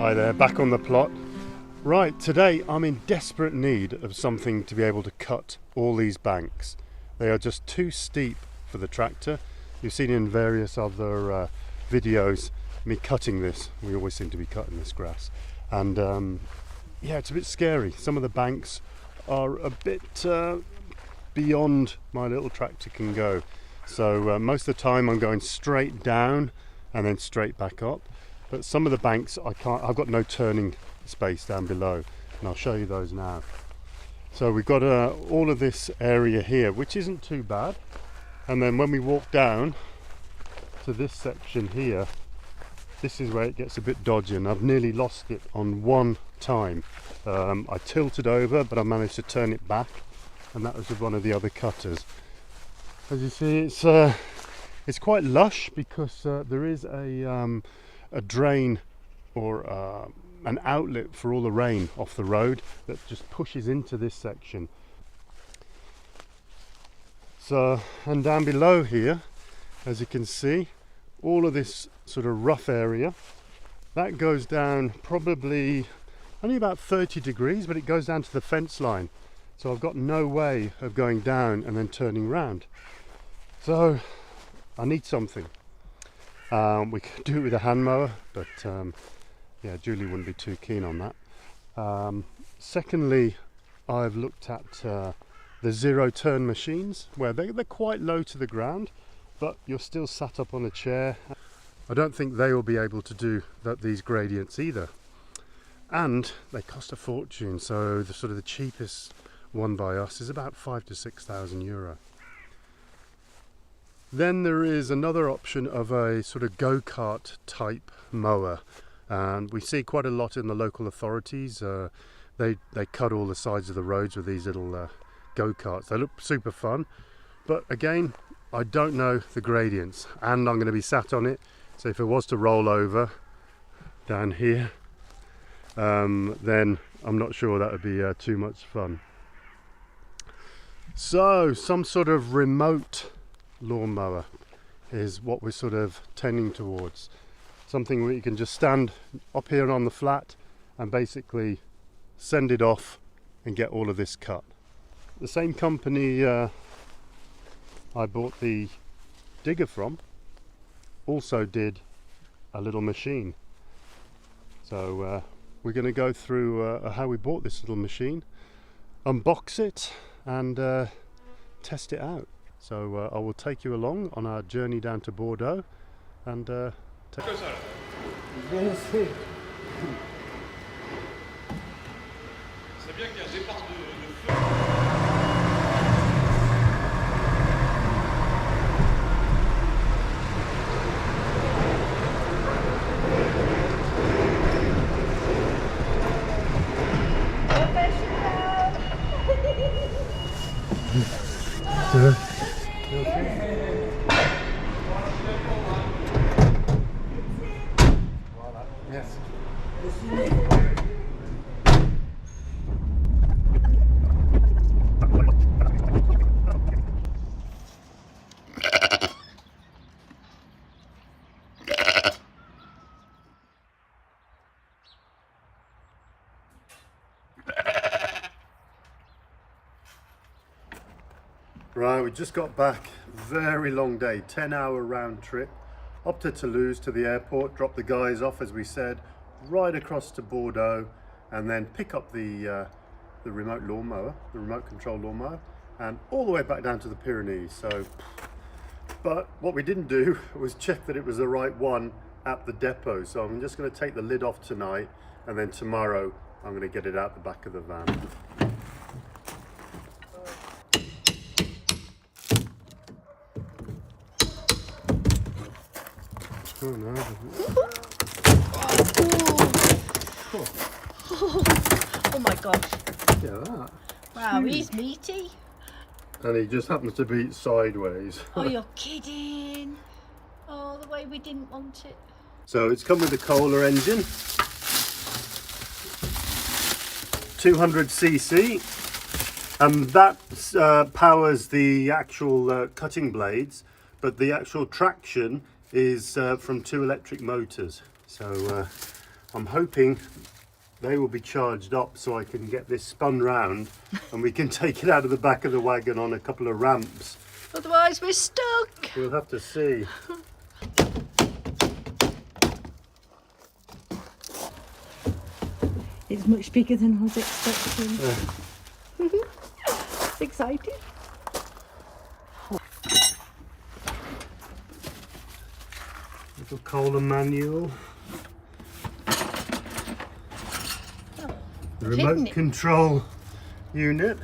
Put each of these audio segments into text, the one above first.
Hi there, back on the plot. Right, today I'm in desperate need of something to be able to cut all these banks. They are just too steep for the tractor. You've seen in various other videos me cutting this. We always seem to be cutting this grass. And yeah, it's a bit scary. Some of the banks are a bit beyond my little tractor can go. So most of the time I'm going straight down and then straight back up. But some of the banks I can't, I've got no turning space down below, and I'll show you those now. So we've got all of this area here, which isn't too bad. And then when we walk down to this section here, this is where it gets a bit dodgy, and I've nearly lost it on one time. I tilted over, but I managed to turn it back, and that was with one of the other cutters. As you see, it's quite lush because there is a drain or an outlet for all the rain off the road that just pushes into this section. So, and down below here, as you can see, all of this sort of rough area, that goes down probably only about 30 degrees, but it goes down to the fence line. So I've got no way of going down and then turning round. So I need something. We could do it with a hand mower, but yeah, Julie wouldn't be too keen on that. Secondly, I've looked at the zero turn machines, where they're quite low to the ground, but you're still sat up on a chair. I don't think they will be able to do these gradients either. And they cost a fortune, so the cheapest one by us is about 5,000 to 6,000 euro. Then there is another option of a sort of go-kart type mower, and we see quite a lot in the local authorities. They cut all the sides of the roads with these little go-karts. They look super fun, but again, I don't know the gradients, and I'm going to be sat on it, so if it was to roll over down here, then I'm not sure that would be too much fun. So some sort of remote lawnmower is what we're sort of tending towards. Something where you can just stand up here on the flat and basically send it off and get all of this cut. The same company I bought the digger from also did a little machine. So we're going to go through how we bought this little machine, unbox it and test it out. So I will take you along on our journey down to Bordeaux and take Right, we just got back. Very long day, 10-hour round trip up to Toulouse to the airport, drop the guys off as we said, right across to Bordeaux, and then pick up the remote lawnmower, the remote control lawnmower, and all the way back down to the Pyrenees. So, but what we didn't do was check that it was the right one at the depot. So I'm just going to take the lid off tonight, and then tomorrow I'm going to get it out the back of the van. Oh no. Oh my gosh. Look at that. Wow, he's meaty. And he just happens to be sideways. Oh, you're kidding. Oh, the way we didn't want it. So it's come with a Kohler engine. 200cc. And that powers the actual cutting blades, but the actual traction is from 2 electric motors. So I'm hoping they will be charged up so I can get this spun round and we can take it out of the back of the wagon on a couple of ramps. Otherwise we're stuck. We'll have to see. It's much bigger than I was expecting. Excited. Little Kohler manual. The remote control unit.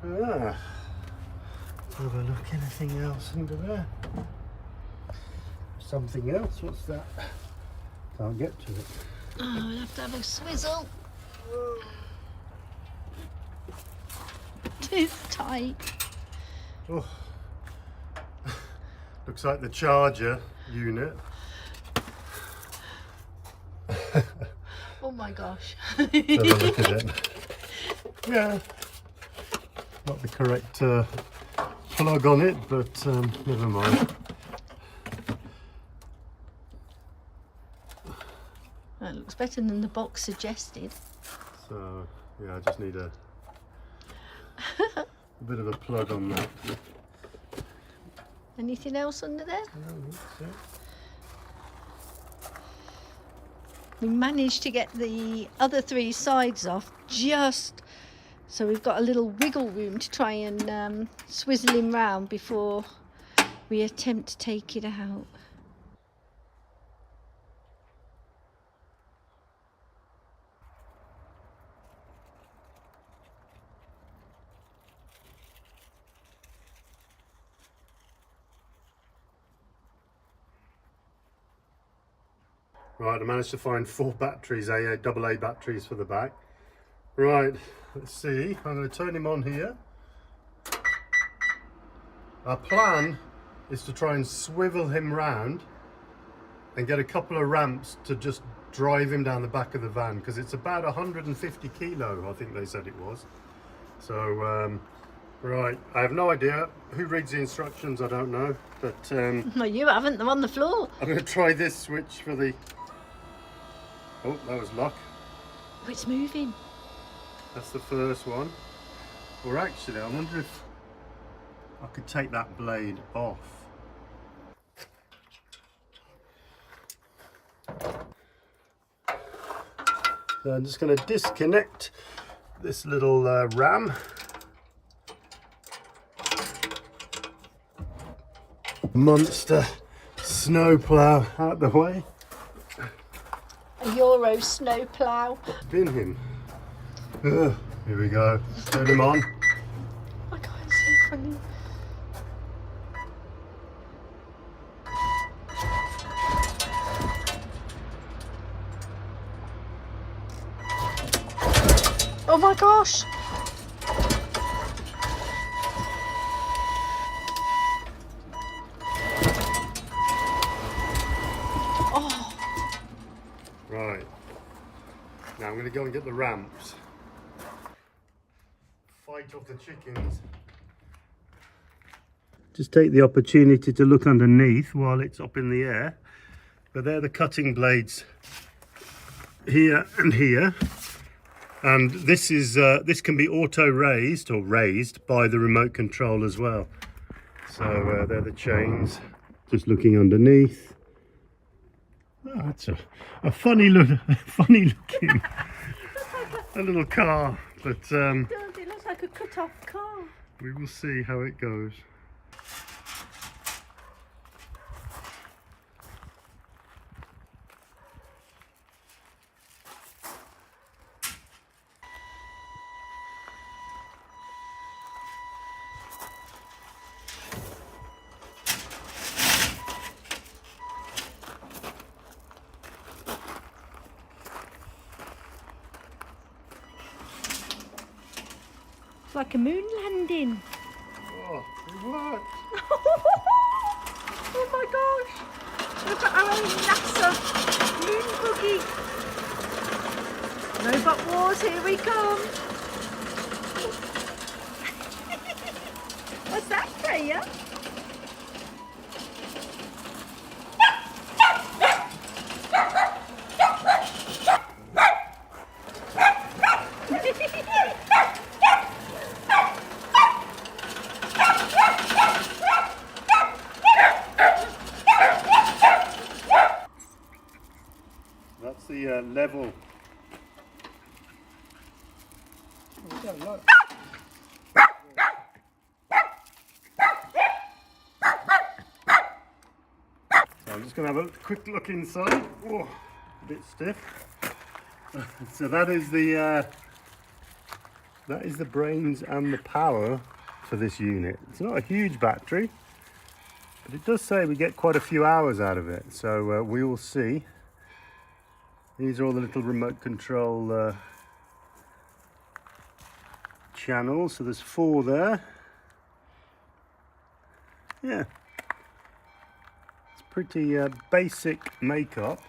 Ah. Have a look. Anything else under there? Something else? What's that? Can't get to it. Oh, we'll have to have a swizzle. Too tight. Oh. Looks like the charger unit. Oh my gosh. Have a look at it. Yeah. Not the correct plug on it, but never mind. That looks better than the box suggested. So, yeah, I just need a bit of a plug on that. Anything else under there? We managed to get the other three sides off just so we've got a little wiggle room to try and swizzle him round before we attempt to take it out. Right, I managed to find 4 batteries, AA batteries for the back. Right, let's see. I'm going to turn him on here. Our plan is to try and swivel him round and get a couple of ramps to just drive him down the back of the van, because it's about 150 kilo, I think they said it was. So, right, I have no idea. Who reads the instructions? I don't know. But No, you haven't. They're on the floor. I'm going to try this switch for the... Oh, that was luck. Oh, it's moving. That's the first one. Or actually, I wonder if I could take that blade off. So I'm just going to disconnect this little ram. Monster snowplow out the way. A Euro snowplow. Bin him. Here we go. Turn him on. Oh my god, it's so funny. Oh my gosh! Oh. Right. Now I'm going to go and get the ramps. Fight off the chickens. Just take the opportunity to look underneath while it's up in the air. But they're the cutting blades here and here. And this is this can be auto raised or raised by the remote control as well. So they're the chains. Just looking underneath. Oh, that's a funny look, funny looking a little car. But It looks like a cut-off car. we will see how it goes. It's like a moon landing. Oh, it worked. Oh my gosh! Look at our own NASA moon buggy. Robot Wars, here we come. What's that, Freya? level. So I'm just going to have a quick look inside. Oh, a bit stiff. So that is the brains and the power for this unit. It's not a huge battery, but it does say we get quite a few hours out of it. So we will see. These are all the little remote control channels. So there's 4 there. Yeah. It's pretty basic makeup,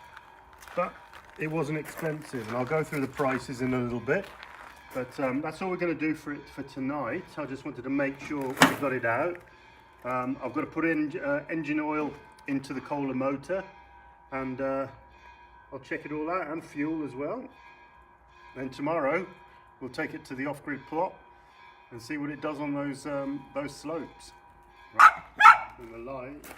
but it wasn't expensive. And I'll go through the prices in a little bit. But that's all we're going to do for it for tonight. I just wanted to make sure we got it out. I've got to put in engine oil into the Kohler motor, and I'll check it all out, and fuel as well. Then tomorrow we'll take it to the off-grid plot and see what it does on those slopes. Right. And the lights.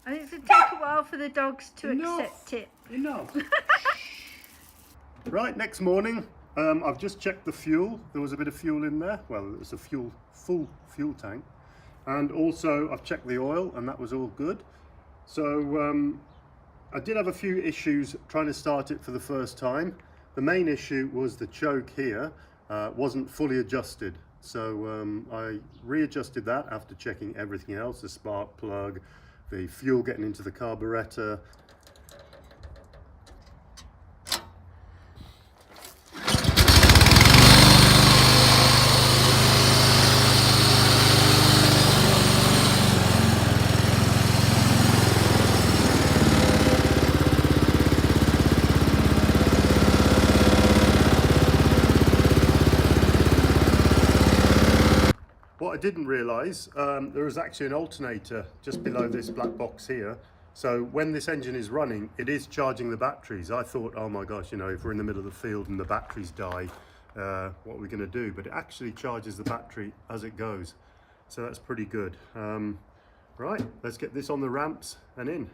And it's going to take a while for the dogs to accept it. Enough. Right, next morning, I've just checked the fuel. There was a bit of fuel in there. Well, it's a full fuel tank. And also I've checked the oil, and that was all good. So I did have a few issues trying to start it for the first time. The main issue was the choke here wasn't fully adjusted. So I readjusted that after checking everything else, the spark plug, the fuel getting into the carburetor. What I didn't realise, there is actually an alternator just below this black box here. So when this engine is running, it is charging the batteries. I thought, oh my gosh, you know, if we're in the middle of the field and the batteries die, what are we going to do? But it actually charges the battery as it goes. So that's pretty good. Right, let's get this on the ramps and in.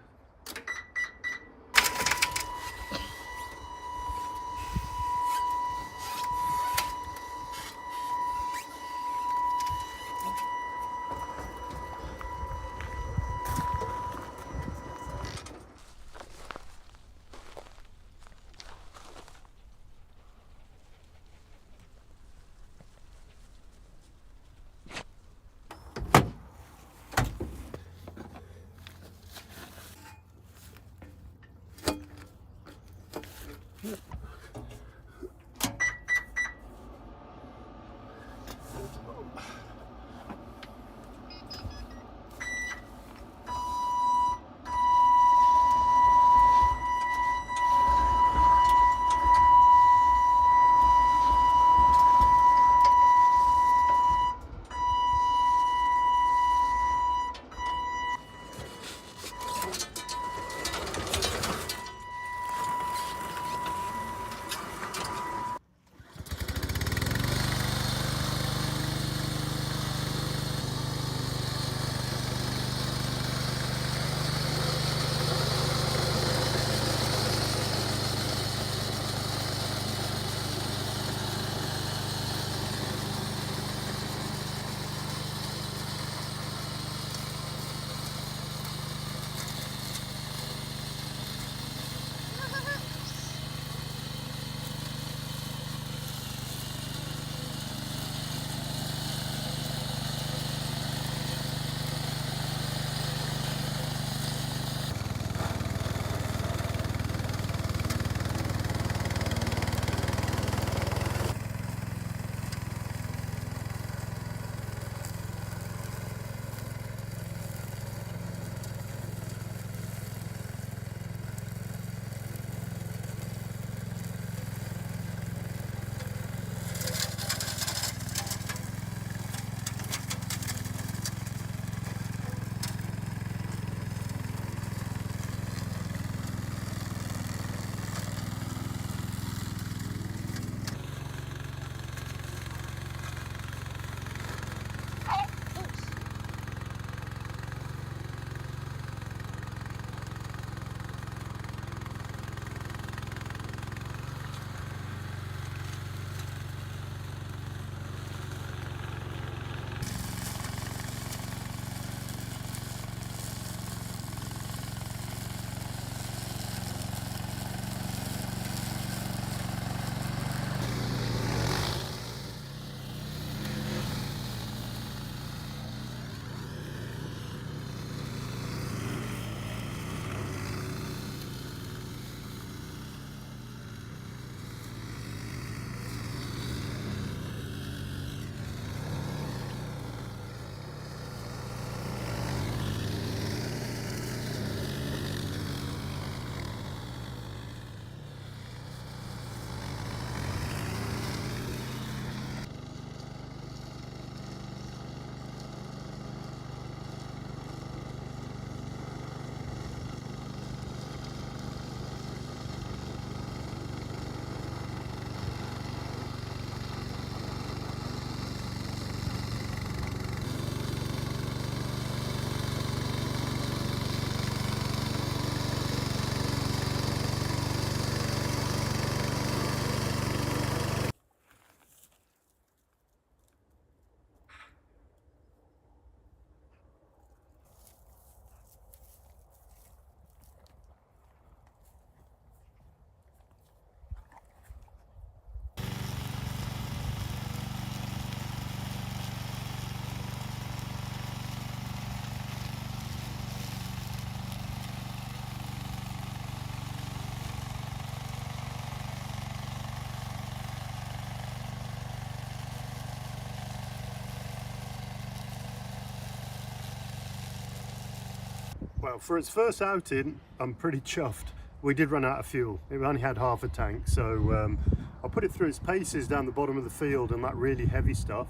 Well, for its first outing, I'm pretty chuffed. We did run out of fuel. It only had half a tank, so I put it through its paces down the bottom of the field and that really heavy stuff.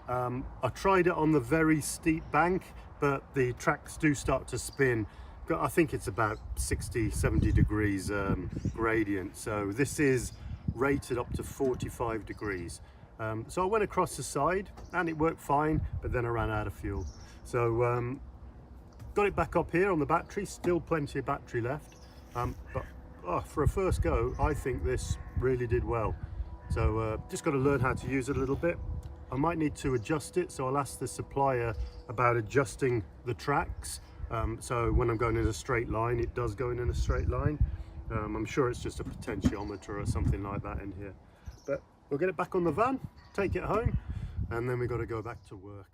I tried it on the very steep bank, but the tracks do start to spin. I think it's about 60-70 degrees gradient, so this is rated up to 45 degrees. So I went across the side and it worked fine, but then I ran out of fuel. So got it back up here on the battery, still plenty of battery left. But for a first go, I think this really did well. So just got to learn how to use it a little bit. I might need to adjust it, so I'll ask the supplier about adjusting the tracks. So when I'm going in a straight line, it does go in a straight line. I'm sure it's just a potentiometer or something like that in here. But we'll get it back on the van, take it home, and then we've got to go back to work.